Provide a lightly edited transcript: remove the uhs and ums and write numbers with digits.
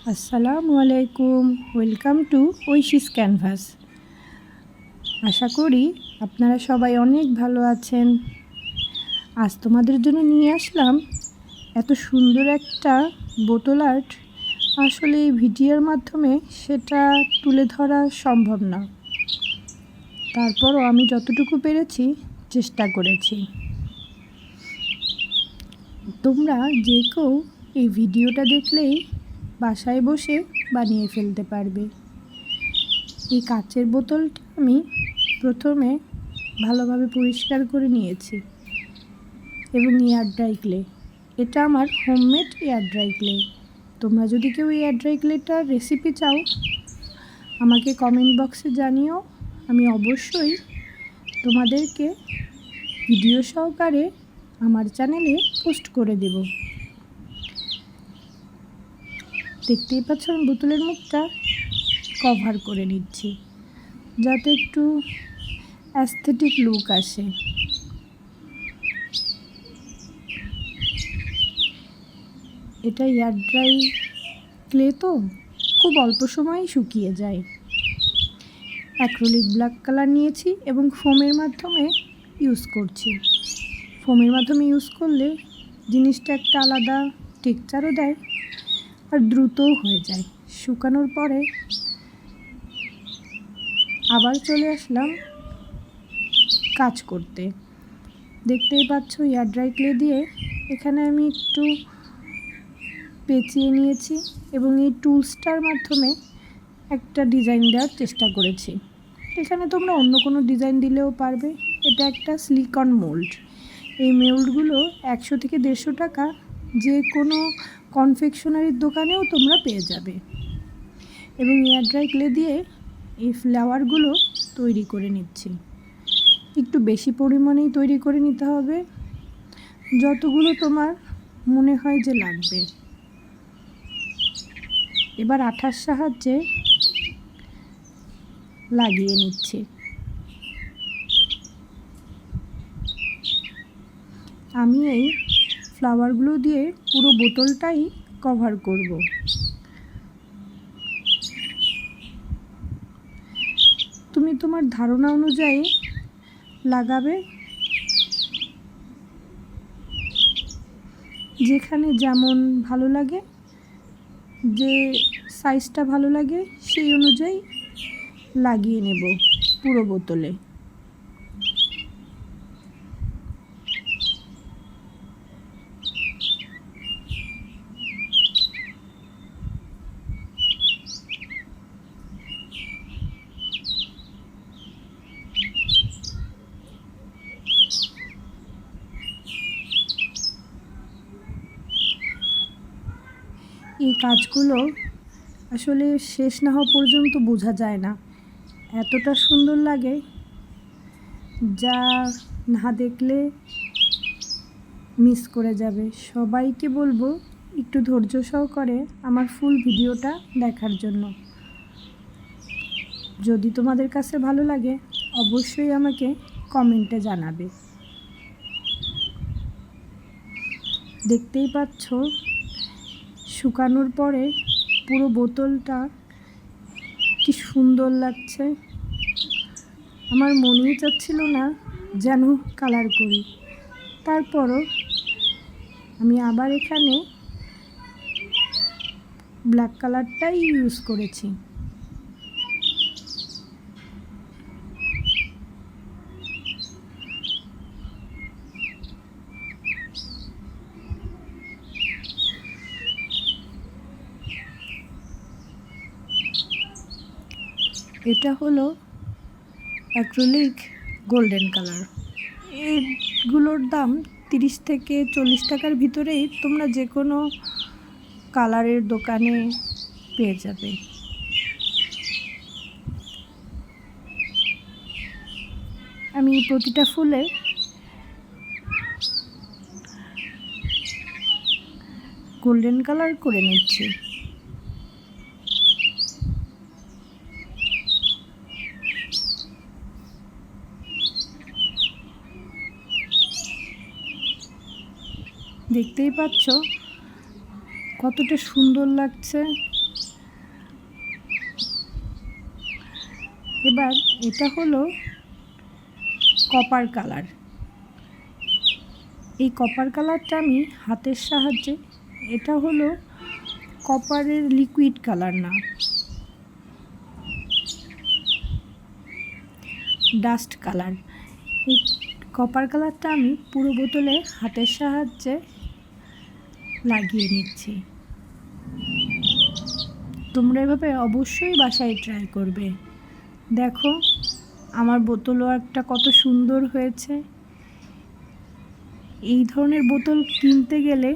আসসালামু আলাইকুম, welcome to ঐশিস canvas. আশা করি আপনারা সবাই অনেক ভালো আছেন। আজ তোমাদের জন্য নিয়ে আসলাম এত সুন্দর একটা বোতল আর্ট। আসলে এই ভিডিওর মাধ্যমে সেটা তুলে ধরা সম্ভব না, তারপরও আমি যতটুকু পেরেছি চেষ্টা করেছি। তোমরা যে কেউ এই ভিডিওটা দেখলেই বাসায় বসে বানিয়ে ফেলতে পারবে। এই কাচের বোতলটা আমি প্রথমে ভালোভাবে পরিষ্কার করে নিয়েছি এবং এয়ার ড্রাই ক্লে, এটা আমার হোমমেড এয়ার ড্রাই ক্লে। তোমরা যদি কেউ এয়ার ড্রাই ক্লেটার রেসিপি চাও আমাকে কমেন্ট বক্সে জানিও, আমি অবশ্যই তোমাদেরকে ভিডিও সহকারে আমার চ্যানেলে পোস্ট করে দেব। দেখতেই পাচ্ছেন বোতলের মুখটা কভার করে নিচ্ছি যাতে একটু অ্যাস্থেটিক লুক আসে। এটা এয়ার ড্রাই ক্লে তো খুব অল্প সময়েই শুকিয়ে যায়। অ্যাক্রিলিক ব্ল্যাক কালার নিয়েছি এবং ফোমের মাধ্যমে ইউজ করছি। ফোমের মাধ্যমে ইউজ করলে জিনিসটা একটা আলাদা টেক্সচারও দেয় আর দ্রুতও হয়ে যায়। শুকানোর পরে আবার চলে আসলাম কাজ করতে। দেখতেই পাচ্ছ এয়ার ড্রাই ক্লে দিয়ে এখানে আমি একটু পেঁচিয়ে নিয়েছি এবং এই টুলসটার মাধ্যমে একটা ডিজাইন দেওয়ার চেষ্টা করেছি। এখানে তোমরা অন্য কোনো ডিজাইন দিলেও পারবে। এটা একটা সিলিকন মোল্ড। এই মোল্ডগুলো 100 থেকে 150 টাকা যে কোনো কনফেকশনারির দোকানেও তোমরা পেয়ে যাবে। এবং এয়ার ড্রাই ক্লে দিয়ে এই ফ্লাওয়ারগুলো তৈরি করে নিচ্ছি। একটু বেশি পরিমাণেই তৈরি করে নিতে হবে, যতগুলো তোমার মনে হয় যে লাগবে। এবার আঠার সাহায্যে লাগিয়ে নিচ্ছি। আমি এই ফ্লাওয়ারগুলো দিয়ে পুরো বোতলটাই কভার করব। তুমি তোমার ধারণা অনুযায়ী লাগাবে, যেখানে যেমন ভালো লাগে, যে সাইজটা ভালো লাগে সেই অনুযায়ী লাগিয়ে নেব পুরো বোতলে। এই কাজগুলো আসলে শেষ না হওয়া পর্যন্ত বোঝা যায় না, এতটা সুন্দর লাগে যা না দেখলে মিস করে যাবে। সবাইকে বলবো একটু ধৈর্য সহকারে আমার ফুল ভিডিওটা দেখার জন্য। যদি তোমাদের কাছে ভালো লাগে অবশ্যই আমাকে কমেন্টে জানাবে। দেখতেই পাচ্ছ শুকানোর পরে পুরো বোতলটা কি সুন্দর লাগছে। আমার মনেই চাচ্ছিল না যেন কালার করি, তারপরও আমি আবার এখানে ব্ল্যাক কালারটাই ইউজ করেছি। এটা হলো অ্যাক্রিলিক গোল্ডেন কালার। এগুলোর দাম 30 থেকে 40 টাকার ভিতরেই তোমরা যে কোনো কালারের দোকানে পেয়ে যাবে। আমি প্রতিটা ফুলে গোল্ডেন কালার করে নিচ্ছি। দেখতেই পাচ্ছ কতটা সুন্দর লাগছে। এবার এটা হলো কপার কালার। এই কপার কালারটা আমি হাতের সাহায্যে, এটা হলো কপারের লিকুইড কালার না, ডাস্ট কালার। এই কপার কালারটা আমি পুরো বোতলে হাতের সাহায্যে লাগিয়ে নিচ্ছি। তোমরা এভাবে অবশ্যই বাসায় ট্রাই করবে। দেখো আমার বোতলও একটা কত সুন্দর হয়েছে। এই ধরনের বোতল কিনতে গেলে